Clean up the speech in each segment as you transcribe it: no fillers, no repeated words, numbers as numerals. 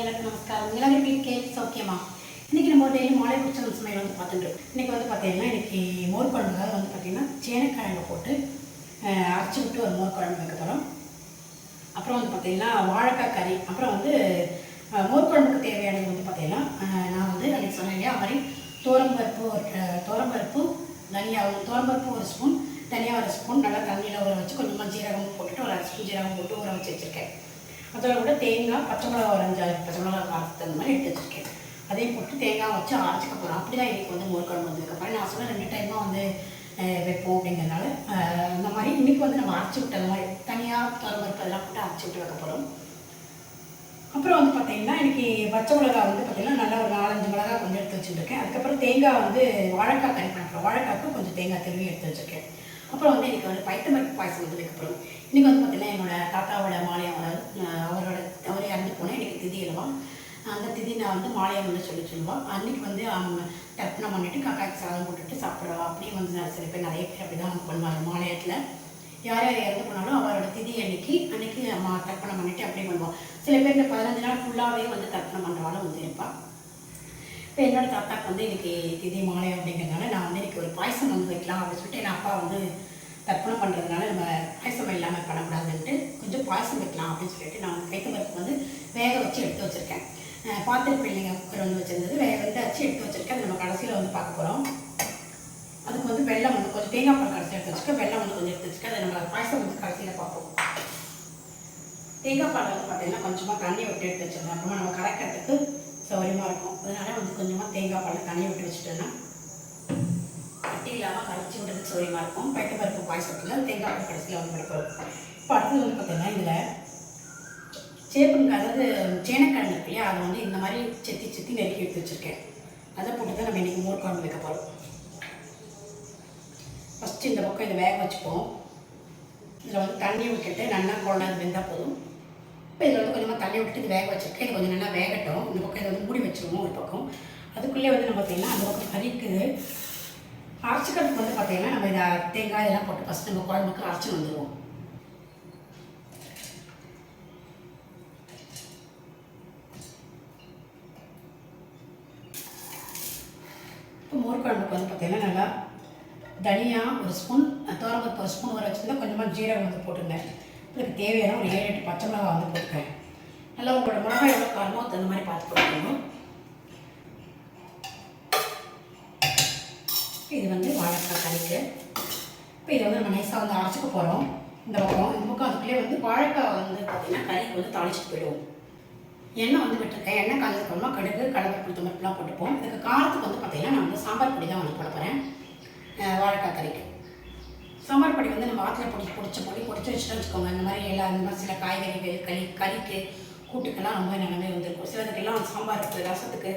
எல்லாருக்கும் நமஸ்காரம். எல்லாரும் எப்படி இருக்கீங்க? சௌக்கியமா? இன்றைக்கி நம்ம டெய்லி மாலை பிடிச்ச சமையல் வந்து பார்த்துட்டு இன்றைக்கி வந்து பார்த்தீங்கன்னா இன்றைக்கி மோர் குழம்புக்காக வந்து பார்த்திங்கன்னா சேனக்கிழங்கு போட்டு அரைச்சி விட்டு ஒரு மோர் குழம்பு வைக்க போகிறோம். அப்புறம் வந்து பார்த்திங்கன்னா வாழைக்காய் கறி. அப்புறம் வந்து மோர் குழம்புக்கு தேவையானது வந்து பார்த்திங்கன்னா நான் வந்து அன்றைக்கி சொன்னேன் இல்லையா, அது மாதிரி தோரம்பருப்பு தோரம்பருப்பு ஒரு ஸ்பூன், தனியாக ஒரு ஸ்பூன் நல்லா தண்ணியில் ஊற வச்சு கொஞ்சமாக ஜீரகம் போட்டுட்டு ஒரு 1 ஸ்பூன் ஜீரகம் போட்டு ஊற வச்சு வச்சுருக்கேன். அதோட கூட தேங்காய், பச்சை மிளகா ஒரு 5 பச்சை மிளகா காரத்துக்கு அந்த மாதிரி எடுத்து வச்சுருக்கேன். அதையும் போட்டு தேங்காய் வச்சு அரைச்சிக்க போகிறோம். அப்படி தான் இன்றைக்கி வந்து மோர் குழம்பு வந்து வைக்க போகிறேன். நான் சொன்ன 2 டைமாக வந்து வைப்போம் அப்படிங்கிறதுனால இந்த மாதிரி இன்றைக்கி வந்து நம்ம அரைச்சி விட்டு அந்த மாதிரி தனியாக தோரம்பருப்பு அதெல்லாம் போட்டு அரைச்சி விட்டு வைக்க போகிறோம். அப்புறம் வந்து பார்த்திங்கன்னா இன்றைக்கி பச்சை மிளகா வந்து பார்த்திங்கன்னா நல்லா ஒரு 4-5 மிளகா கொஞ்சம் எடுத்து வச்சுருக்கேன். அதுக்கப்புறம் தேங்காய் வந்து வாழைக்காய் கறி பண்ணுறோம். வாழைக்காய்க்கு கொஞ்சம் தேங்காய் திரும்பி எடுத்து வச்சுருக்கேன். அப்புறம் வந்து இன்றைக்கி வந்து பைத்தம்பருப்பு பாயசம் வந்து வைக்கப்படும். இன்றைக்கி வந்து பார்த்திங்கன்னா என்னோடய தாத்தாவோட மாலையம் அவரே இறந்து போனேன். இன்றைக்கி திதி இல்லவா, அந்த திதி நான் வந்து மாலையம் வந்து சொல்லுவாள். அன்றைக்கி வந்து தர்ப்பணம் பண்ணிவிட்டு காக்காய்க்கு சாதம் போட்டுட்டு சாப்பிட்றவா. அப்படியே வந்து சில பேர் நிறைய பேர் அப்படி தான் பண்ணுவாங்க. மாலையத்தில் யார் யார் இறந்து போனாலும் அவரோட திதி அன்றைக்கி தர்ப்பணம் பண்ணிவிட்டு அப்படியே பண்ணுவாள். சில பேர் இந்த 15 நாள் ஃபுல்லாகவே வந்து தர்ப்பணம் பண்ணுறவாலும் வந்து இருப்பாள். இப்போ என்னோடய தாத்தாக்கு வந்து இன்றைக்கி திதி மாலை அப்படிங்கிறதுனால நான் வந்து இன்றைக்கி ஒரு பாயசம் வந்து வைக்கலாம் அப்படின்னு சொல்லிட்டு என் அப்பா வந்து தர்ப்பணம் பண்ணுறதுனால நம்ம பாயசம் இல்லாமல் பண்ணக்கூடாதுன்ட்டு கொஞ்சம் பாயசம் வைக்கலாம் அப்படின்னு சொல்லிட்டு நான் பைத்தம்பருப்பு வந்து வேக வச்சு எடுத்து வச்சுருக்கேன். பார்த்துருப்பீங்க, குக்கர் வந்து வச்சுருந்தது வேக வந்து வச்சு எடுத்து வச்சுருக்கேன். அது நம்ம கடைசியில் வந்து பார்க்க போகிறோம். அதுக்கு வந்து வெள்ளம் வந்து கொஞ்சம் தேங்காய் பால் கடைசி எடுத்து வச்சுருக்கேன், வெள்ளம் வந்து கொஞ்சம் எடுத்து வச்சுருக்கேன். அதை நம்ம பாயசம் வந்து கடைசியில் பார்ப்போம். தேங்காய் பால் வந்து பார்த்திங்கன்னா கொஞ்சமாக தண்ணி விட்டு எடுத்து வச்சுருந்தேன். அப்புறமா நம்ம கரைக்கிறதுக்கு சௌகரியமாக இருக்கும். அதனால் வந்து கொஞ்சமாக தேங்காய் பால் தண்ணி விட்டு வச்சுட்டோன்னா கட்டி இல்லாமல் கரைச்சி விடுறதுக்கு சௌகரியமாக இருக்கும். பைத்தம்பருப்பு பாயசத்தில் தேங்காய் பால் கடைசியில் வந்து படிப்போம். இப்போ அடுத்தது வந்து பார்த்திங்கன்னா இதில் சேப்புங்க, அதாவது சேனக்கிழங்கு இருக்கு இல்லையா, அதை வந்து இந்த மாதிரி செத்தி நெருக்கி எடுத்து வச்சுருக்கேன். அதை போட்டு தான் நம்ம இன்றைக்கி மோர் குழம்பு வைக்க போகிறோம். ஃபஸ்ட்டு இந்த பக்கம் இதை வேக வச்சுப்போம். இதில் வந்து தண்ணி விட்டுட்டு நல்லா குழந்தை வெந்தால் போதும். இப்போ இதில் வந்து கொஞ்சமாக தண்ணி விட்டுட்டு இது வேக வச்சுருக்கேன். இது கொஞ்சம் நல்லா வேகட்டும். இந்த பக்கம் இதை வந்து மூடி வச்சுருவோம் ஒரு பக்கம். அதுக்குள்ளே வந்து நம்ம பார்த்திங்கன்னா அந்த பக்கம் கறிக்குது அரைச்சிக்கிறதுக்கு வந்து பார்த்திங்கன்னா நம்ம இதை தேங்காய் இதெல்லாம் போட்டு ஃபஸ்ட்டு நம்ம குழம்புக்கு அரைச்சி வந்துடுவோம். இப்போ மோர் குழம்புக்கு வந்து பார்த்திங்கன்னா நல்லா தனியா 1 ஸ்பூன், தோரம்பருப்பு 1 ஸ்பூன் ஊற வச்சுருந்தா கொஞ்சமாக ஜீரகம் வந்து போட்டுருந்தேன். இதுக்கு தேவையான ஒரு 7-8 பச்சை மிளகா வந்து போட்டுருக்கேன். நல்லா உங்களோட மிளகாய் எவ்வளோ காரமோ அந்த மாதிரி பார்த்து போட்டுக்கணும். இது வந்து வாழைக்காய் கறிக்கு. இப்போ இதை வந்து நம்ம நைஸாக வந்து அரைச்சிக்க போகிறோம். இந்த பக்கம் அதுக்குள்ளே வந்து வாழைக்காய் வந்து பார்த்திங்கன்னா கறிக்கு வந்து தாளிச்சிட்டு போயிடுவோம். எண்ணெய் வந்து விட்டுருக்கேன். எண்ணெய் காய்ச்சதுக்கப்புறமா கடுகு, கடலைப்பருப்பு, தும்பருப்புலாம் போட்டுப்போம். இதுக்கு காரத்துக்கு வந்து பார்த்திங்கன்னா நான் வந்து சாம்பார் பொடி தான் வந்து போட போகிறேன். வாழைக்காய் கறிக்கு சாம்பார் பொடி வந்து நம்ம ஆற்றுல பொடிச்சு வச்சுட்டு வச்சுக்கோங்க. இந்த மாதிரி சில காய்கறிகள் கறிக்கு கூட்டுக்கெல்லாம் ரொம்ப நல்லாவே வந்துருக்கும். சிலதுக்கெல்லாம் சாம்பாருக்கு, ரசத்துக்கு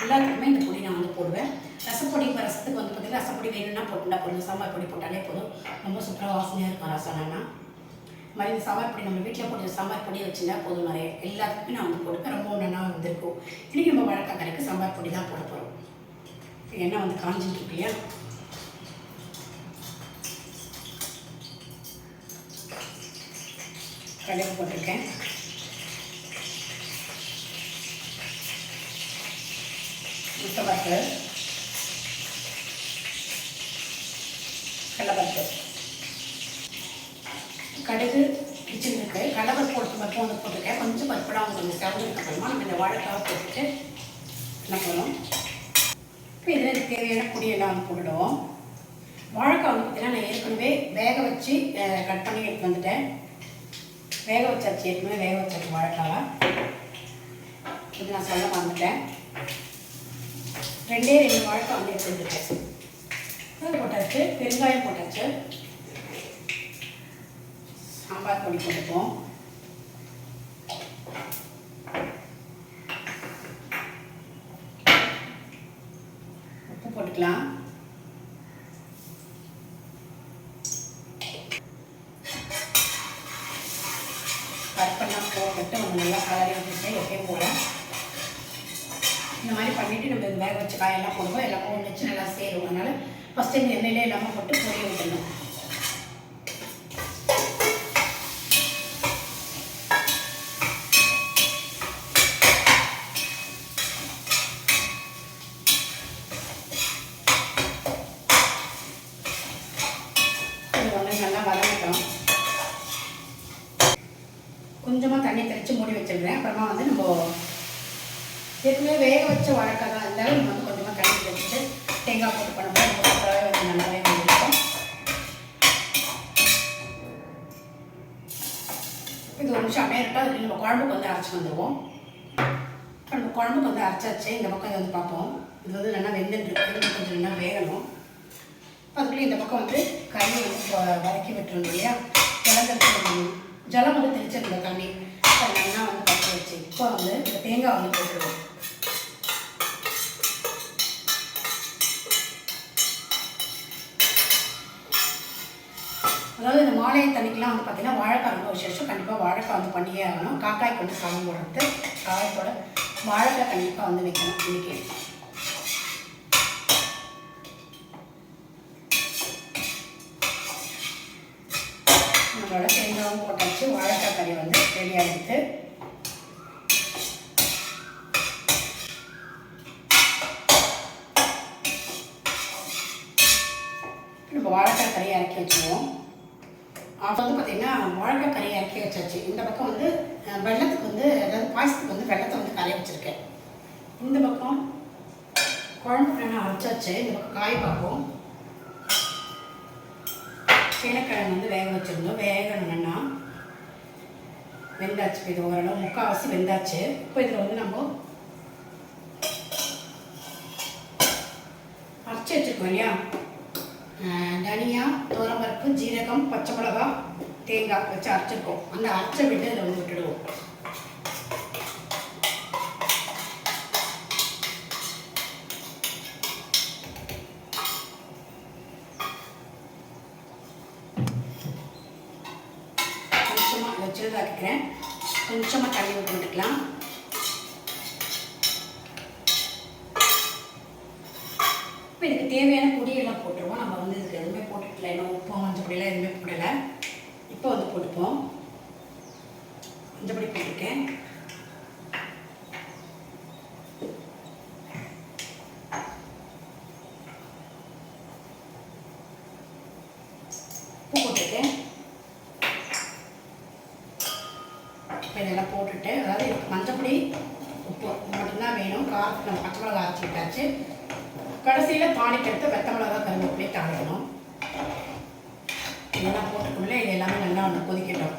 எல்லாத்துக்குமே இந்த பொடி நான் வந்து போடுவேன். ரசப்பொடி இப்போ ரசத்துக்கு வந்து பார்த்திங்கன்னா ரசப்பொடி வேணும்னா போட்டுட்டா போதும், சாம்பார் பொடி போட்டாலே போதும். ரொம்ப சூப்பராக வாசனையாக இருக்கும் ரசம்னா. இது மாதிரி இந்த சாம்பார் பொடி நம்ம வீட்டில் போட்டு சாம்பார் பொடி வச்சுருந்தா போதும். நிறைய எல்லாத்துக்குமே நான் வந்து போட்டுப்பேன். ரொம்ப நல்லா வந்துருக்கும். இன்றைக்கி நம்ம வாழைக்காய் கறிக்கு சாம்பார் பொடி தான் போட போகிறோம். எண்ணெய் வந்து காஞ்சிட்டு இருக்கு இல்லையா, கடுகு போட்டிருக்கேன். முட்டைப்பருப்பு, கடலைப்பருப்பு, கடுகு கிச்சனுக்கு கடலைப்பருப்பு பருப்பு வந்து போட்டிருக்கேன். கொஞ்சம் பருப்புலாம் அவங்க கொஞ்சம் செவந்துருக்கு அப்புறமா நம்ம இந்த வாழைக்காவை போட்டுட்டு என்ன பண்ணுவோம். இப்போ இதில் எனக்கு தேவையான பொடியெல்லாம் வந்து போட்டுடுவோம். வாழைக்காய் வந்து பார்த்திங்கன்னா நான் ஏற்கனவே வேக வச்சு கட் பண்ணி எடுத்து வந்துட்டேன். வேக வச்சாச்சு, ஏற்கனவே வேக வச்சாச்சு வாழைக்காவை. இது நான் சொல்ல மறந்துட்டேன். 2 வாழைக்காய் வந்து எடுத்து வந்துட்டேன். அது போட்டாச்சு, பெருங்காயம் போட்டாச்சு, சாம்பார் பொடி போட்டுப்போம். உப்பு போட்டுக்கலாம். பருப்பெல்லாம் போட்டு நம்ம நல்லா கலரி வச்சுட்டு எப்பயும் போல இந்த மாதிரி பண்ணிவிட்டு நம்ம வேக வச்ச காயெல்லாம் போடுவோம். எல்லாம் போட்டு வச்சு நல்லா சேரும். அதனால் ஃபஸ்ட்டு இந்த எண்ணெயிலே எல்லாமே போட்டு பொரிய விட்டுணும். அப்புறமா வந்து நம்ம ஏற்கனவே வேக வச்ச வாழைக்காய் தான் இருந்தாலும் நம்ம வந்து கொஞ்சமாக கலந்து வச்சுட்டு தேங்காய் போட்டு பண்ணும்போது நம்ம சூப்பராகவே வந்து நல்லாவே வந்துருக்கும். இது ஒரு நிமிஷம் அப்படியே இருக்கா. அதுக்கு நம்ம குழம்புக்கு வந்து அரைச்சி வந்துடுவோம். நம்ம குழம்புக்கு வந்து அரைச்சாச்சு. இந்த பக்கம் இதை வந்து பார்ப்போம். இது வந்து நல்லா வெந்துட்டுருக்கு, கொஞ்சம் நல்லா வேகணும். அதுக்குள்ளே இந்த பக்கம் வந்து கறி வந்து வதக்கி விட்டுருந்தோம் இல்லையா, கிளம்புறதுக்கு ஜலம் வந்து தெளிச்சிருந்த தண்ணி அதை நல்லா வந்து பச்சை வச்சு இப்போ வந்து இந்த தேங்காய் வந்து போட்டுருவோம். அதாவது இந்த மாலை தண்ணிக்கெலாம் வந்து பார்த்திங்கன்னா வாழைக்காய் ரொம்ப விசேஷம். கண்டிப்பாக வாழைக்காய் வந்து பண்ணியே ஆகணும். காக்காய்க்கு வந்து சாதம் போடுறது காயத்தோட வாழைக்காய் கண்டிப்பாக வந்து வைக்கணும். இன்றைக்கி நம்மளோட தேங்காயும் போட்டாச்சு. வாழைக்காய் கறி வந்து ரெடி ஆகிடுது. நம்ம வாழைக்காய் கறியை இறக்கி வச்சுருவோம். அப்போ வந்து பார்த்திங்கன்னா வாழைக்காய் கறியை இறக்கி வச்சாச்சு. இந்த பக்கம் வந்து வெள்ளத்துக்கு வந்து அதாவது பாயசத்துக்கு வந்து வெள்ளத்தை வந்து கரைய வச்சுருக்கேன். இந்த பக்கம் குழம்புக்கு என்ன அரைச்சாச்சு. இந்த பக்கம் காய் பார்ப்போம். சேனக்கிழங்கு வந்து வேக வச்சுருந்தோம். வேகணும்னா வெந்தாச்சு. இது ஓரளவு முக்கால்வாசி வெந்தாச்சு. இப்போ இதில் வந்து நம்ம அரைச்சி வச்சுருக்கோம் இல்லையா, தனியா, துவரம்பருப்பு, ஜீரகம், பச்சை மிளகா, தேங்காய் வச்சு அரைச்சிருக்கோம். அந்த அரைச்ச விட்டு இதில் வந்து விட்டுடுவோம். கொஞ்சமாக வச்சுருதாக்கிறேன். கொஞ்சமாக தண்ணி விட்டுக்கலாம். இப்போ இதுக்கு தேவையான பொடியெல்லாம் போட்டுருவோம். நம்ம வந்து இதுக்கு எதுவுமே போட்டுக்கல, இன்னும் உப்பு மஞ்சள் பொடியெல்லாம் எதுவுமே போடலை. இப்போ வந்து போட்டுப்போம். மஞ்சள் பொடி போட்டிருக்கேன். உப்பு போட்டிருக்கேன். இப்போ இதெல்லாம் போட்டுட்டு, அதாவது இதுக்கு மஞ்சள் பொடி உப்பு மட்டும்தான் வேணும். காரத்துக்கு நம்ம பச்சை மிளகா அரைச்சி விட்டாச்சு. கடைசியில் பானிக்கு எடுத்து வெத்த மிளகா கருவேப்பிலையை தாளிக்கணும். இதெல்லாம் போட்டுக்குள்ளே இது எல்லாமே நல்லா ஒன்று கொதிக்கட்டும்.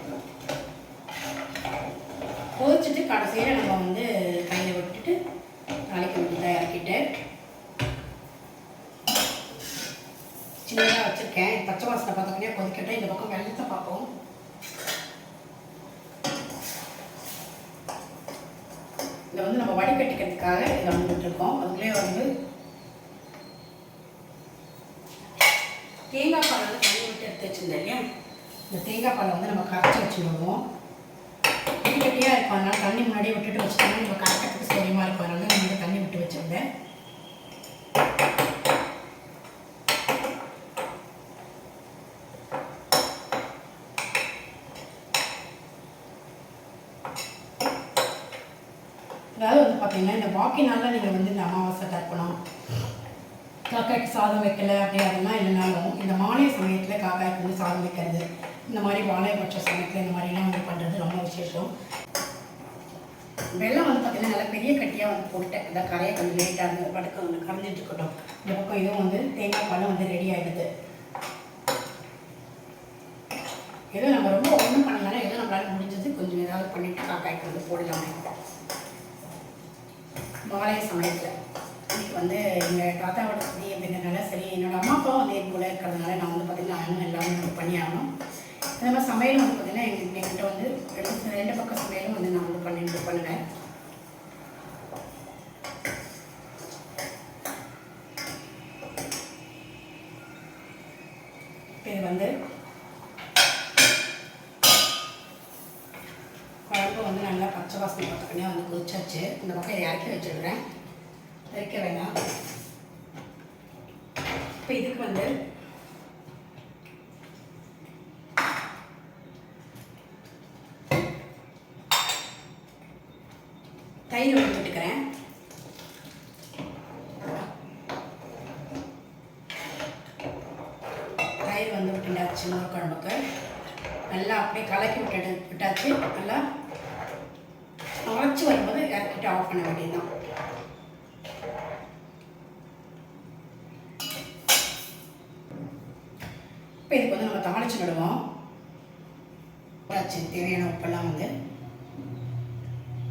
கொதிச்சுட்டு கடைசியில் நம்ம வந்து கையில் விட்டுட்டு தாளிக்க வேண்டியதாக இறக்கிட்டு சின்னதாக வச்சுருக்கேன். பச்சை வாசனை பார்த்தோம்னா கொதிக்கட்டும். இந்த பக்கம் வெள்ளத்தை பார்ப்போம். இதை வந்து நம்ம வடிகட்டிக்கிறதுக்காக இதை வந்து விட்டுருக்கோம். அதுக்குள்ளே வந்து தேங்காய் பால் வந்து தண்ணி விட்டு எடுத்து வச்சுருந்தேன் இல்லையா, இந்த தேங்காய் பாலை வந்து நம்ம கரைச்சி வச்சுடுவோம். கட்டியாக இருக்கும், அதனால் தண்ணி முன்னாடியே விட்டுட்டு வச்சுட்டோம்னா நம்ம கரைக்கிறதுக்கு சௌரியமாக இருக்கும். அதனால நான் வந்து தண்ணி விட்டு வச்சுருந்தேன். அதாவது வந்து பார்த்தீங்கன்னா இந்த பாக்கி நாளில் நீங்கள் வந்து இந்த அமாவாசை தர்ப்பணம், காக்காய்க்கு சாதம் வைக்கலை அப்படி அதெல்லாம் இல்லைனாலும் இந்த மாலை சமயத்தில் காக்காய்க்கு வந்து சாதம் வைக்கிறது, இந்த மாதிரி வாழைப்பட்ச சமயத்தில் இந்த மாதிரிலாம் வந்து பண்ணுறது ரொம்ப விசேஷம். வெள்ளம் வந்து பார்த்திங்கன்னா நல்லா பெரிய கட்டியாக வந்து போட்டேன். இந்த கரையை கொஞ்சம் லேட்டாக இருந்தது, படுக்க ஒன்று கரைஞ்சிட்டு இருக்கட்டும். இந்த பக்கம் இதுவும் வந்து தேங்காய் பாலும் வந்து ரெடி ஆகிடுது. ஏதோ நம்ம ரொம்ப ஒன்றும் பண்ணலாம், ஏதோ நம்மளால் முடிஞ்சது கொஞ்சம் ஏதாவது பண்ணிவிட்டு காக்காய்க்கு வந்து போடலாமே. மாலை சமயத்தில் இன்னைக்கு வந்து எங்கள் தாத்தாவோட சரி அப்படிங்கிறதுனால சரி, என்னோடய அம்மா அப்பாவும் வந்து என் கூட இருக்கிறதுனால நான் வந்து பார்த்திங்கன்னா இன்னும் எல்லாமே வந்து பண்ணி ஆகணும். அதே மாதிரி சமையலும் வந்து பார்த்திங்கன்னா எங்கிட்ட வந்து ரெண்டு பக்கம் சமையலும் வந்து நான் வந்து பண்ணுவேன். இது வந்து குழம்பு வந்து நல்லா பச்சை வாசனை பார்த்தோன்னே வந்து கொதிச்சாச்சு. இந்த பக்கம் இறக்கி வச்சுடுறேன், வைக்க வேணாம். இப்போ இதுக்கு வந்து தயிர் வந்து விட்டுக்கிறேன். தயிர் வந்து விட்டுண்டாச்சு. மோர் குழம்புக்கு நல்லா அப்படியே கலக்கி விட்டாச்சு. நல்லா அவ்வளோ போட்டுட்டு ஆஃப் பண்ண வேண்டியதுதான். இப்போ இதுக்கு வந்து நம்ம தாளிச்சு விடுவோம். தேவையான உப்பெல்லாம் வந்து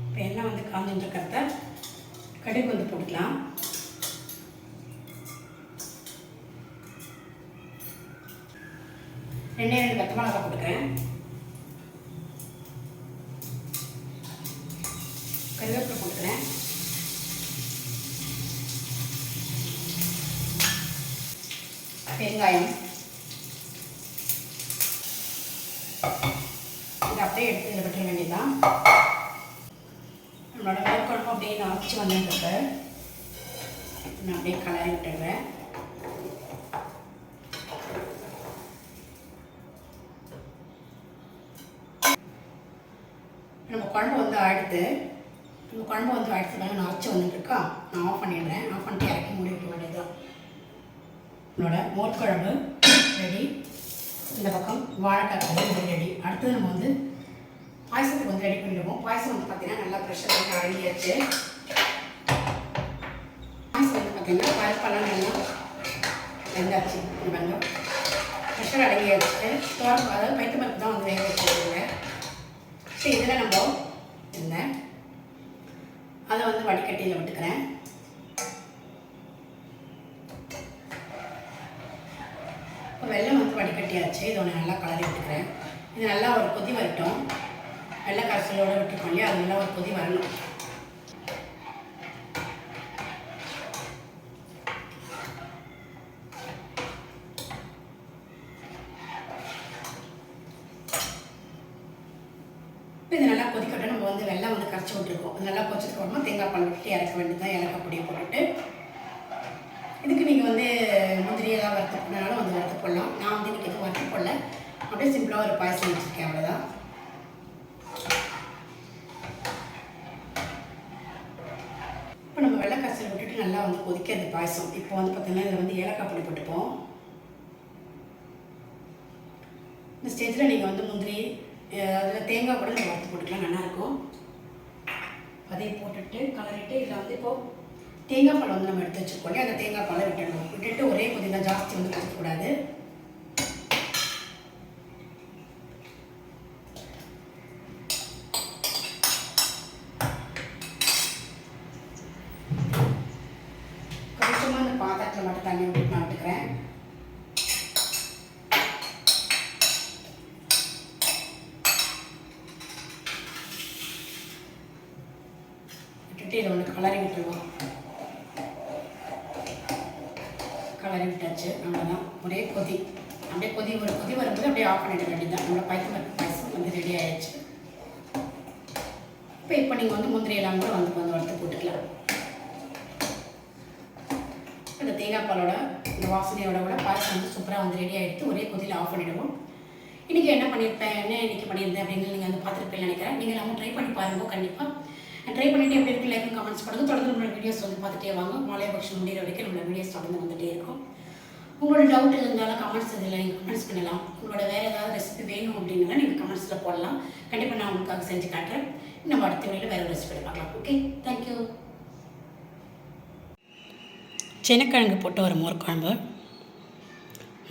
இப்போ எண்ணெய் வந்து காஞ்சிருக்கிறத கடுகு வந்து போட்டுக்கலாம். ரெண்டே 2 பச்சை மிளகாய் போட்டுக்கிறேன். கருவேப்பிலை போட்டுக்கிறேன். வெங்காயம் இதை அப்படியே எடுத்து இதில் விட்டுற வேண்டியதுதான். நம்மளோட வேர்க்குழம்பு அப்படியே நான் அரைச்சி வந்துட்டு நான் அப்படியே கலரி விட்டுடுறேன். நம்ம குழம்பு வந்து அடுத்து நான் அரைச்சி வந்துட்டுருக்கா, நான் ஆஃப் பண்ணிடுறேன். ஆஃப் பண்ணிட்டு இறக்கி மூடி வைக்க வேண்டியதுதான். நம்மளோட மோர் குழம்பு ரெடி. இந்த பக்கம் வாழைக்காய் குழம்பு ரெடி. அடுத்தது நம்ம வந்து பாயசத்துக்கு வந்து ரெடி பண்ணிடுவோம். பாயசம் வந்து பார்த்தீங்கன்னா நல்லா ப்ரெஷர் பண்ணி அடங்கியாச்சு. பாயசம் வந்து பார்த்தீங்கன்னா பருப்பெல்லாம் நல்லா வெந்தாச்சு. வெங்காயம் ப்ரெஷர் அடங்கியாச்சு. அதாவது பைத்த பருப்பு தான் வந்து வேக வச்சுருங்க. சரி, இதில் நம்ம இருந்தேன் அதை வந்து வடிகட்டியில் விட்டுக்கிறேன். இப்போ வெல்லம் வந்து வடிகட்டியாச்சு. இதை ஒன்று நல்லா கலரி விட்டுக்கிறேன். இது நல்லா ஒரு கொதி வரட்டும். வெள்ளை கரைசலோடு விட்டுருக்கோம் இல்லையா, அது நல்லா ஒரு கொதி வரணும். இப்போ இது நல்லா கொதிக்கட்டும். நம்ம வந்து வெள்ளம் வந்து கரைச்சி விட்டுருக்கோம். அது நல்லா கொதிச்சதுக்கு அப்புறமா தேங்காய் பால் விட்டு இறக்க வேண்டியதுதான். ஏலக்காய் பொடியை போட்டுட்டு இதுக்கு நீங்கள் வந்து முந்திரி ஏதாவது வறுத்து போனாலும் வந்து வறுத்து போடலாம். நான் வந்து இன்றைக்கி எதுவும் வறுத்து போடல, அப்படியே சிம்பிளாக ஒரு பாயசம் வச்சுருக்கேன், அவ்வளோதான். இப்போ நம்ம வெள்ளை கரைசல் விட்டுட்டு நல்லா வந்து கொதிக்கிறது பாயசம். இப்போ வந்து பார்த்திங்கன்னா இதில் வந்து ஏலக்காய் பொடி போட்டுப்போம். இந்த ஸ்டேஜில் நீங்கள் வந்து முந்திரி அதில் தேங்காய் கூட நம்ம வறுத்து போட்டுக்கலாம், நல்லாயிருக்கும். அதையும் போட்டுட்டு கலரிட்டு இதில் வந்து இப்போது தேங்காய் பால் வந்து நம்ம எடுத்து வச்சுருக்கோம். அந்த தேங்காய் பாலை விட்டுட்டு ஒரே கொதி தான், ஜாஸ்தி வந்து கொதிக்கக்கூடாது. கொஞ்சமாக அந்த பாத்திரத்தில் மட்டும் தண்ணி விட்டு நான் விட்டுக்கிறேன். விட்டுட்டு இதை ஒன்று கலரி விட்டுருவோம். கலரி விட்டாச்சு, அவ்வளோதான். ஒரே கொதி, அப்படியே ஒரு கொதி வரும்போது அப்படியே ஆஃப் பண்ணிட வேண்டியதுதான். நம்மளோட பைத்தம்பருப்பு பாயசம் வந்து ரெடி ஆயிடுச்சு. இப்போ நீங்கள் வந்து முந்திரி எல்லாம் கூட வந்து வறுத்து போட்டுக்கலாம். இந்த தேங்காய் பாலோட இந்த வாசனையோட கூட பாயசம் வந்து சூப்பராக வந்து ரெடி ஆகிடுச்சு. ஒரே கொதியில் ஆஃப் பண்ணிவிடுவோம். இன்றைக்கி என்ன பண்ணியிருந்தேன் அப்படின்னு நீங்கள் வந்து பார்த்துருப்பேன்னு நினைக்கிறேன். நீங்கள் எல்லாமே ட்ரை பண்ணி பாருங்கள். கண்டிப்பாக ட்ரை பண்ணிவிட்டு எப்படி இருக்குது லைக் கமெண்ட்ஸ் பண்ணுங்கள். தொடர்ந்து நம்மளோட வீடியோஸ் வந்து பார்த்துட்டே வாங்க. மாலையபக்ஷம் முடிகிற வரைக்கும் நம்மளோட வீடியோஸ் தொடர்ந்து வந்துகிட்டே இருக்கும். உங்களோட டவுட் இருந்தாலும் கமெண்ட்ஸ் இதில் நீங்கள் கமெண்ட்ஸ் பண்ணலாம். உங்களோட வேறு ஏதாவது ரெசிபி வேணும் அப்படின்னா நீங்கள் கமெண்ட்ஸில் போடலாம். கண்டிப்பாக நான் உங்களுக்காக செஞ்சு காட்டுறேன். நம்ம அடுத்த வீடியோவில் வேறு ரெசிபி பார்க்கலாம். Okay, thank you. சின்னக்கிழங்கு போட்டு ஒரு மோர் குழம்பு,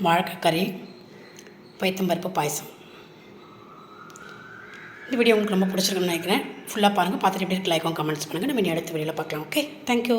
வாழைக்காய் கறி, பைத்தம்பருப்பு பாயசம். இந்த வீடியோ உங்களுக்கு ரொம்ப பிடிச்சிருக்குன்னு நினைக்கிறேன். ஃபுல்லாக பாருங்கள். பார்த்துட்டு எப்படி இருக்கு லைக்கும் கமெண்ட்ஸ் பண்ணுங்கள். நம்ம இனி அடுத்த வீடியோவில் பார்க்கலாம். Okay, thank you.